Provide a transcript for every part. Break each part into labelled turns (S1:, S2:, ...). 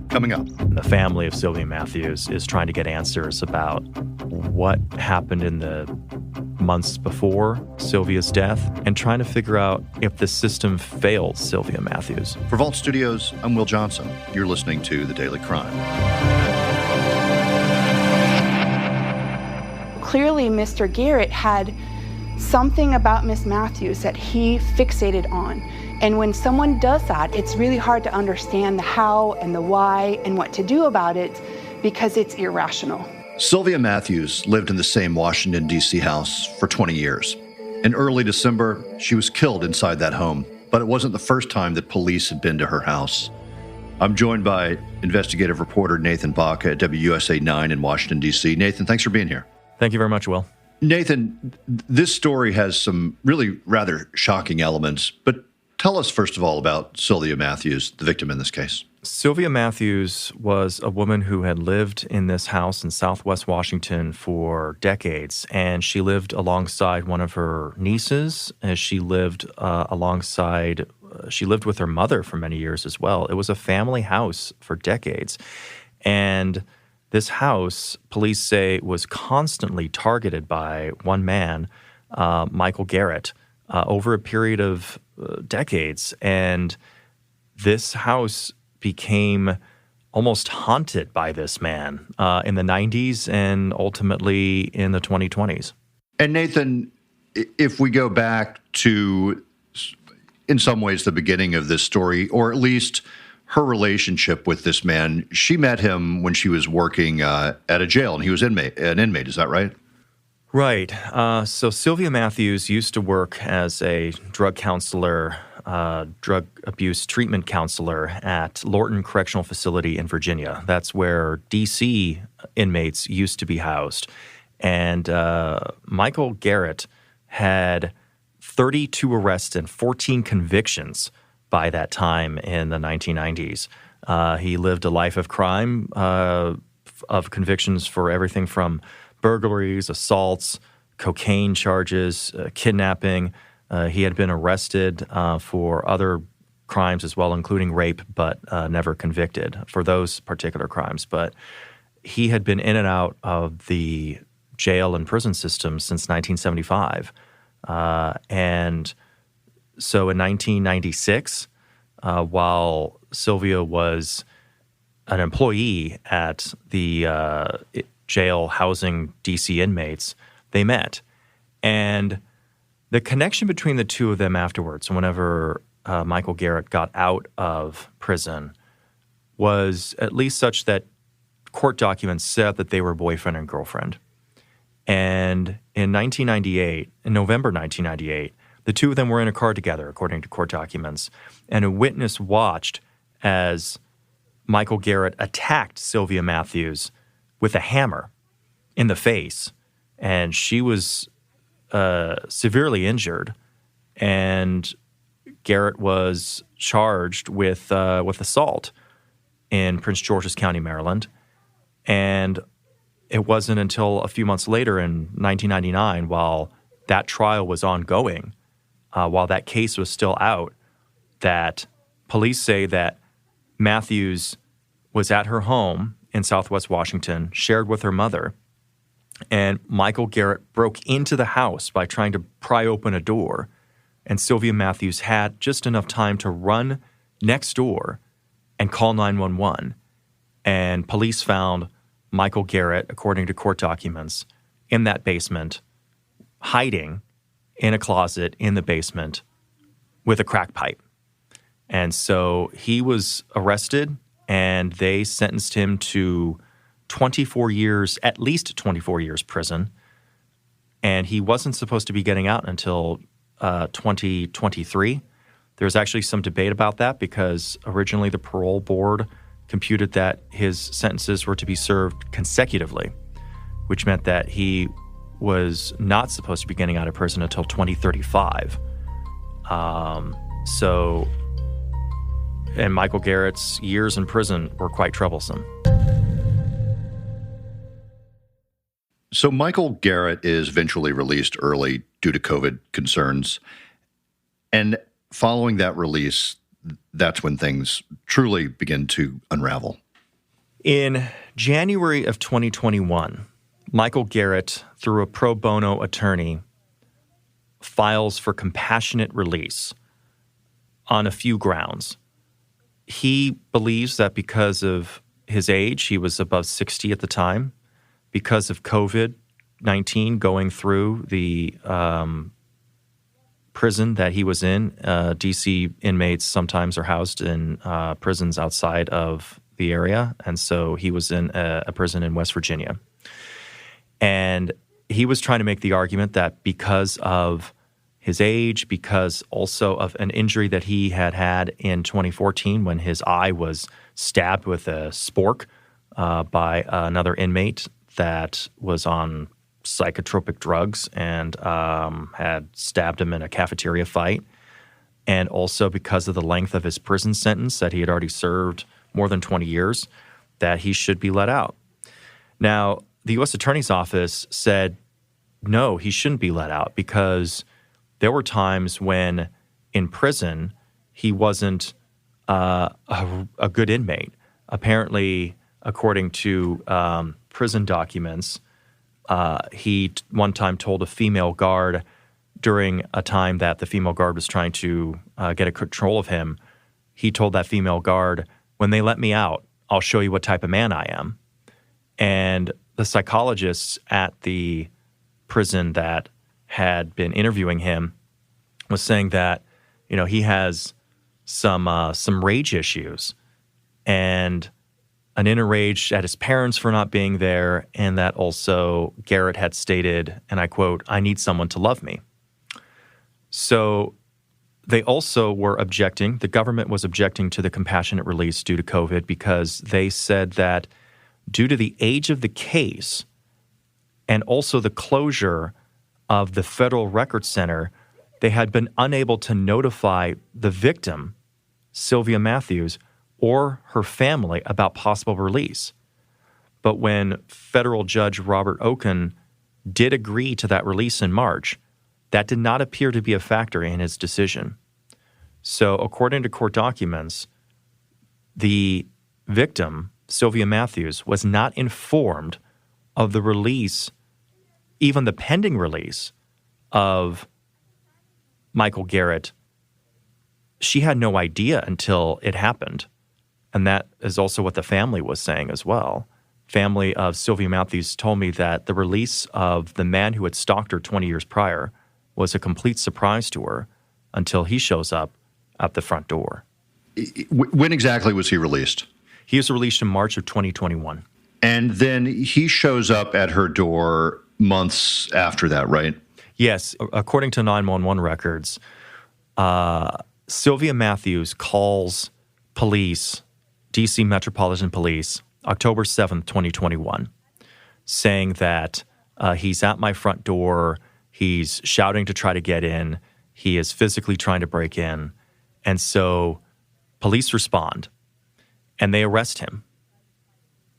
S1: coming up.
S2: The family of Sylvia Matthews is trying to get answers about what happened in the months before Sylvia's death and trying to figure out if the system failed Sylvia Matthews.
S1: For Vault Studios, I'm Will Johnson. You're listening to The Daily Crime.
S3: Clearly, Mr. Garrett had something about Miss Matthews that he fixated on. And when someone does that, it's really hard to understand the how and the why and what to do about it because it's irrational.
S1: Sylvia Matthews lived in the same Washington, D.C. house for 20 years. In early December, she was killed inside that home, but it wasn't the first time that police had been to her house. I'm joined by investigative reporter Nathan Baca at WUSA 9 in Washington, D.C. Nathan, thanks for being here.
S2: Thank you very much, Will.
S1: Nathan, this story has some really rather shocking elements, but tell us, first of all, about Sylvia Matthews, the victim in this case.
S2: Sylvia Matthews was a woman who had lived in this house in Southwest Washington for decades, and she lived alongside one of her nieces, as she lived she lived with her mother for many years as well. It was a family house for decades. And this house, police say, was constantly targeted by one man, Michael Garrett, over a period of decades. And this house became almost haunted by this man in the 90s and ultimately in the 2020s.
S1: And Nathan, if we go back to, in some ways, the beginning of this story, or at least her relationship with this man, she met him when she was working at a jail, and he was an inmate. Is that right?
S2: Right. So Sylvia Matthews used to work as a drug counselor, drug abuse treatment counselor at Lorton Correctional Facility in Virginia. That's where D.C. inmates used to be housed. And Michael Garrett had 32 arrests and 14 convictions by that time in the 1990s. He lived a life of crime, of convictions for everything from burglaries, assaults, cocaine charges, kidnapping. He had been arrested for other crimes as well, including rape, but never convicted for those particular crimes. But he had been in and out of the jail and prison system since 1975. And so in 1996, while Sylvia was an employee at the jail housing D.C. inmates, they met. And the connection between the two of them afterwards, whenever Michael Garrett got out of prison, was at least such that court documents said that they were boyfriend and girlfriend. And in November 1998, the two of them were in a car together, according to court documents, and a witness watched as Michael Garrett attacked Sylvia Matthews with a hammer in the face, and she was severely injured, and Garrett was charged with assault in Prince George's County, Maryland. And it wasn't until a few months later in 1999, while that trial was ongoing, while that case was still out, that police say that Matthews was at her home in Southwest Washington, shared with her mother, and Michael Garrett broke into the house by trying to pry open a door, and Sylvia Matthews had just enough time to run next door and call 911. And police found Michael Garrett, according to court documents, in that basement, hiding in a closet in the basement with a crack pipe. And so he was arrested, and they sentenced him to 24 years, at least 24 years prison. And he wasn't supposed to be getting out until 2023. There's actually some debate about that because originally the parole board computed that his sentences were to be served consecutively, which meant that he was not supposed to be getting out of prison until 2035. And Michael Garrett's years in prison were quite troublesome.
S1: So Michael Garrett is eventually released early due to COVID concerns. And following that release, that's when things truly begin to unravel.
S2: In January of 2021, Michael Garrett, through a pro bono attorney, files for compassionate release on a few grounds. He believes that because of his age, he was above 60 at the time, because of COVID-19 going through the prison that he was in. D.C. inmates sometimes are housed in prisons outside of the area, and so he was in a prison in West Virginia. And he was trying to make the argument that because of his age, because also of an injury that he had in 2014 when his eye was stabbed with a spork by another inmate that was on psychotropic drugs and had stabbed him in a cafeteria fight, and also because of the length of his prison sentence that he had already served more than 20 years, that he should be let out. Now, the U.S. Attorney's Office said, no, he shouldn't be let out because there were times when in prison he wasn't a good inmate. Apparently, according to prison documents, he one time told a female guard during a time that the female guard was trying to get a control of him, he told that female guard, when they let me out, I'll show you what type of man I am. And the psychologists at the prison that had been interviewing him was saying that, you know, he has some rage issues and an inner rage at his parents for not being there, and that also Garrett had stated, and I quote, "I need someone to love me." So they also were objecting, the government was objecting to the compassionate release due to COVID because they said that due to the age of the case and also the closure of the Federal Record Center, they had been unable to notify the victim, Sylvia Matthews, or her family about possible release. But when federal judge Robert Oken did agree to that release in March, that did not appear to be a factor in his decision. So according to court documents, the victim, Sylvia Matthews, was not informed of the release, even the pending release of Michael Garrett. She had no idea until it happened. And that is also what the family was saying as well. Family of Sylvia Matthews told me that the release of the man who had stalked her 20 years prior was a complete surprise to her until he shows up at the front door.
S1: When exactly was he released?
S2: He was released in March of 2021.
S1: And then he shows up at her door months after that, right?
S2: Yes. According to 911 records, Sylvia Matthews calls police, D.C. Metropolitan Police, October 7th, 2021, saying that he's at my front door, he's shouting to try to get in, he is physically trying to break in. And so police respond, and they arrest him.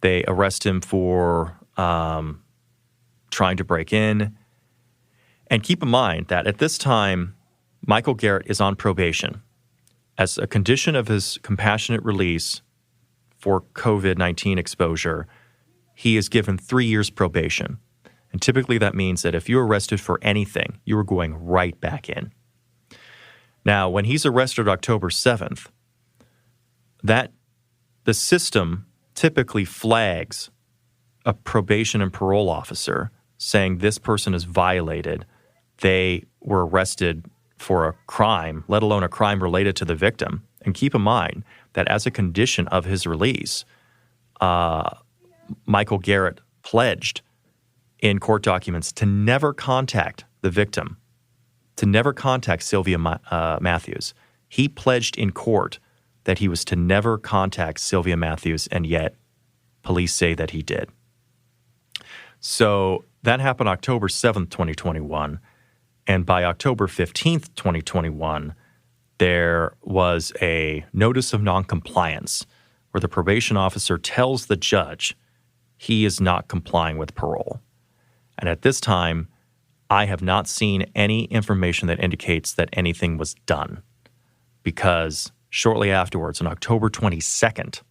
S2: They arrest him for trying to break in. And keep in mind that at this time, Michael Garrett is on probation. As a condition of his compassionate release for COVID-19 exposure, he is given 3 years probation. And typically that means that if you're arrested for anything, you are going right back in. Now, when he's arrested October 7th, the system typically flags a probation and parole officer saying this person is violated. They were arrested for a crime, let alone a crime related to the victim. And keep in mind that as a condition of his release, Michael Garrett pledged in court documents to never contact the victim, to never contact Sylvia Matthews. He pledged in court that he was to never contact Sylvia Matthews, and yet police say that he did. So that happened October 7th, 2021. And by October 15th, 2021, there was a notice of noncompliance where the probation officer tells the judge he is not complying with parole. And at this time, I have not seen any information that indicates that anything was done, because shortly afterwards, on October 22nd,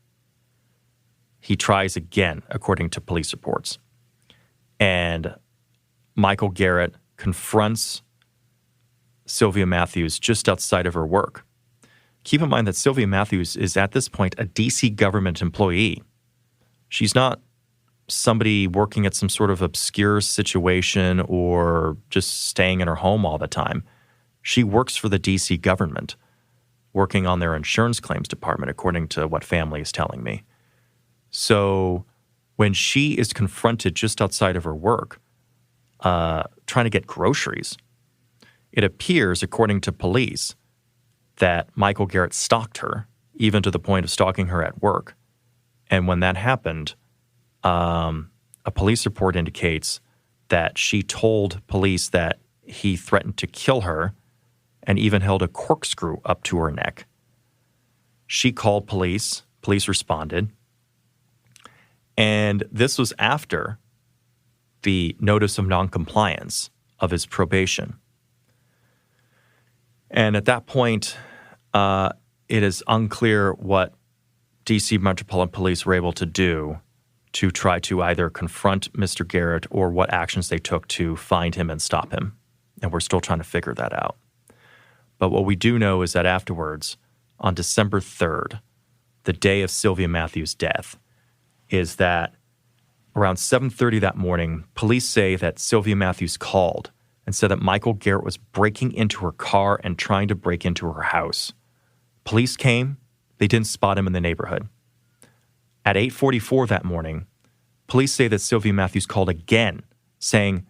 S2: he tries again, according to police reports. And Michael Garrett confronts Sylvia Matthews just outside of her work. Keep in mind that Sylvia Matthews is at this point a DC government employee. She's not somebody working at some sort of obscure situation or just staying in her home all the time. She works for the DC government, working on their insurance claims department, according to what family is telling me. So when she is confronted just outside of her work, trying to get groceries, it appears, according to police, that Michael Garrett stalked her, even to the point of stalking her at work. And when that happened, a police report indicates that she told police that he threatened to kill her and even held a corkscrew up to her neck. She called police. Police responded. And this was after the notice of noncompliance of his probation. And at that point, it is unclear what DC Metropolitan Police were able to do to try to either confront Mr. Garrett or what actions they took to find him and stop him. And we're still trying to figure that out. But what we do know is that afterwards, on December 3rd, the day of Sylvia Matthews' death, is that around 7:30 that morning, police say that Sylvia Matthews called and said that Michael Garrett was breaking into her car and trying to break into her house. Police came. They didn't spot him in the neighborhood. At 8:44 that morning, police say that Sylvia Matthews called again, saying,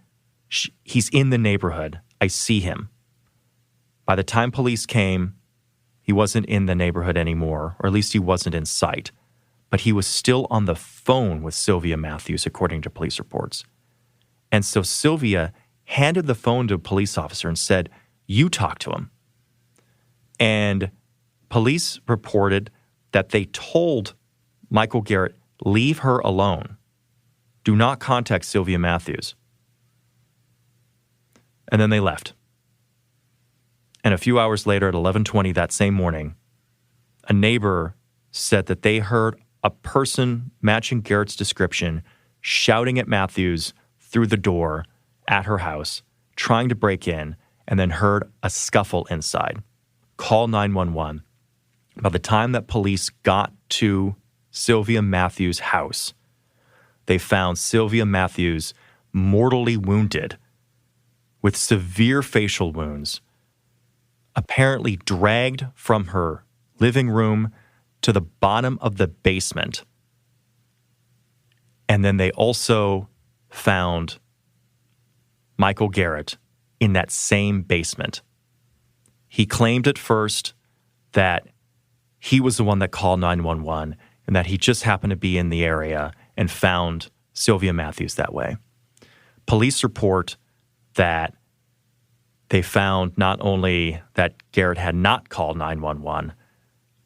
S2: he's in the neighborhood. I see him. By the time police came, he wasn't in the neighborhood anymore, or at least he wasn't in sight. But he was still on the phone with Sylvia Matthews, according to police reports. And so Sylvia handed the phone to a police officer and said, "You talk to him." And police reported that they told Michael Garrett, "Leave her alone. Do not contact Sylvia Matthews." And then they left. And a few hours later, at 11:20 that same morning, a neighbor said that they heard a person matching Garrett's description shouting at Matthews through the door at her house, trying to break in, and then heard a scuffle inside. Call 911. By the time that police got to Sylvia Matthews' house, they found Sylvia Matthews mortally wounded with severe facial wounds, apparently dragged from her living room to the bottom of the basement. And then they also found Michael Garrett in that same basement. He claimed at first that he was the one that called 911 and that he just happened to be in the area and found Sylvia Matthews that way. Police report that they found not only that Garrett had not called 911,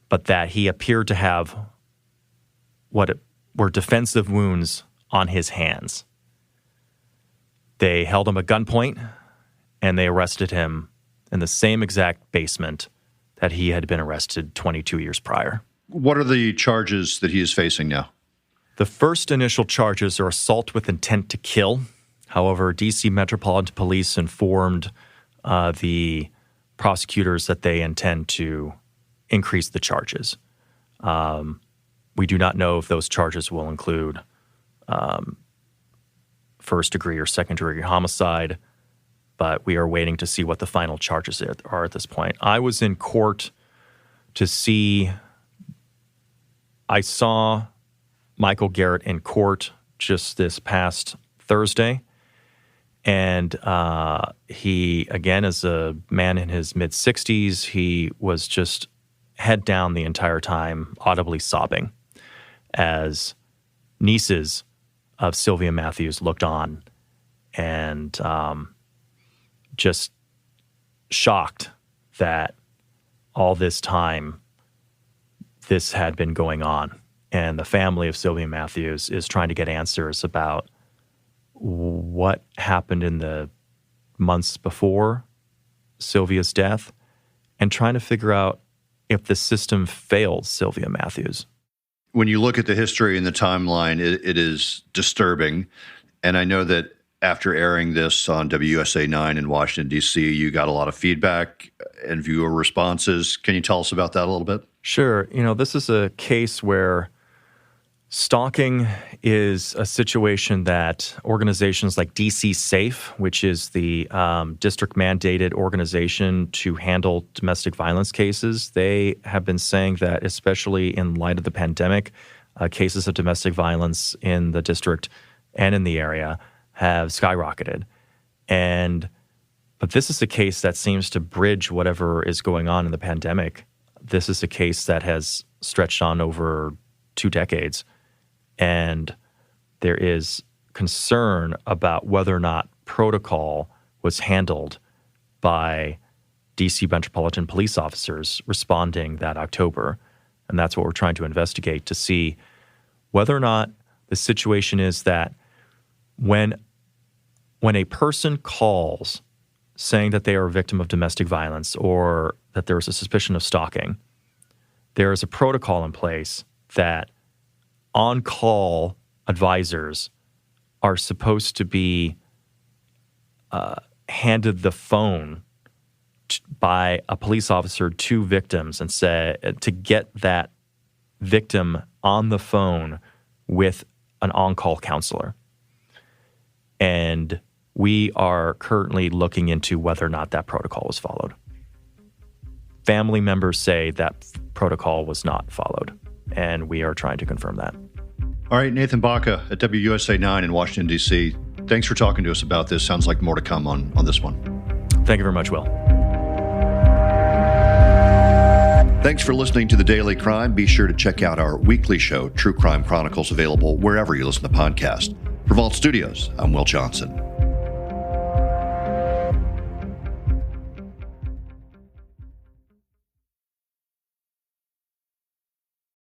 S2: but that he appeared to have what were defensive wounds on his hands. They held him at gunpoint, and they arrested him in the same exact basement that he had been arrested 22 years prior.
S1: What are the charges that he is facing now?
S2: The first initial charges are assault with intent to kill. However, DC Metropolitan Police informed the prosecutors that they intend to increase the charges. We do not know if those charges will include first-degree or second-degree homicide, but we are waiting to see what the final charges are at this point. I was in court to see, I saw Michael Garrett in court just this past Thursday, and he, again, is a man in his mid-60s. He was just head down the entire time, audibly sobbing, as nieces of Sylvia Matthews looked on and just shocked that all this time this had been going on. And the family of Sylvia Matthews is trying to get answers about what happened in the months before Sylvia's death and trying to figure out if the system failed Sylvia Matthews.
S1: when you look at the history and the timeline, it is disturbing. And I know that after airing this on WUSA 9 in Washington, D.C., you got a lot of feedback and viewer responses. Can you tell us about that a little bit?
S2: Sure. This is a case where stalking is a situation that organizations like DC Safe, which is the district-mandated organization to handle domestic violence cases, they have been saying that, especially in light of the pandemic, cases of domestic violence in the district and in the area have skyrocketed. But this is a case that seems to bridge whatever is going on in the pandemic. This is a case that has stretched on over 2 decades. And there is concern about whether or not protocol was handled by D.C. Metropolitan Police officers responding that October. And that's what we're trying to investigate, to see whether or not the situation is that when a person calls saying that they are a victim of domestic violence or that there is a suspicion of stalking, there is a protocol in place that on-call advisors are supposed to be handed the phone by a police officer to victims and say to get that victim on the phone with an on-call counselor. And we are currently looking into whether or not that protocol was followed. Family members say that protocol was not followed, and we are trying to confirm that.
S1: All right, Nathan Baca at WUSA 9 in Washington, D.C. Thanks for talking to us about this. Sounds like more to come on this one.
S2: Thank you very much, Will.
S1: Thanks for listening to The Daily Crime. Be sure to check out our weekly show, True Crime Chronicles, available wherever you listen to podcasts. For Vault Studios, I'm Will Johnson.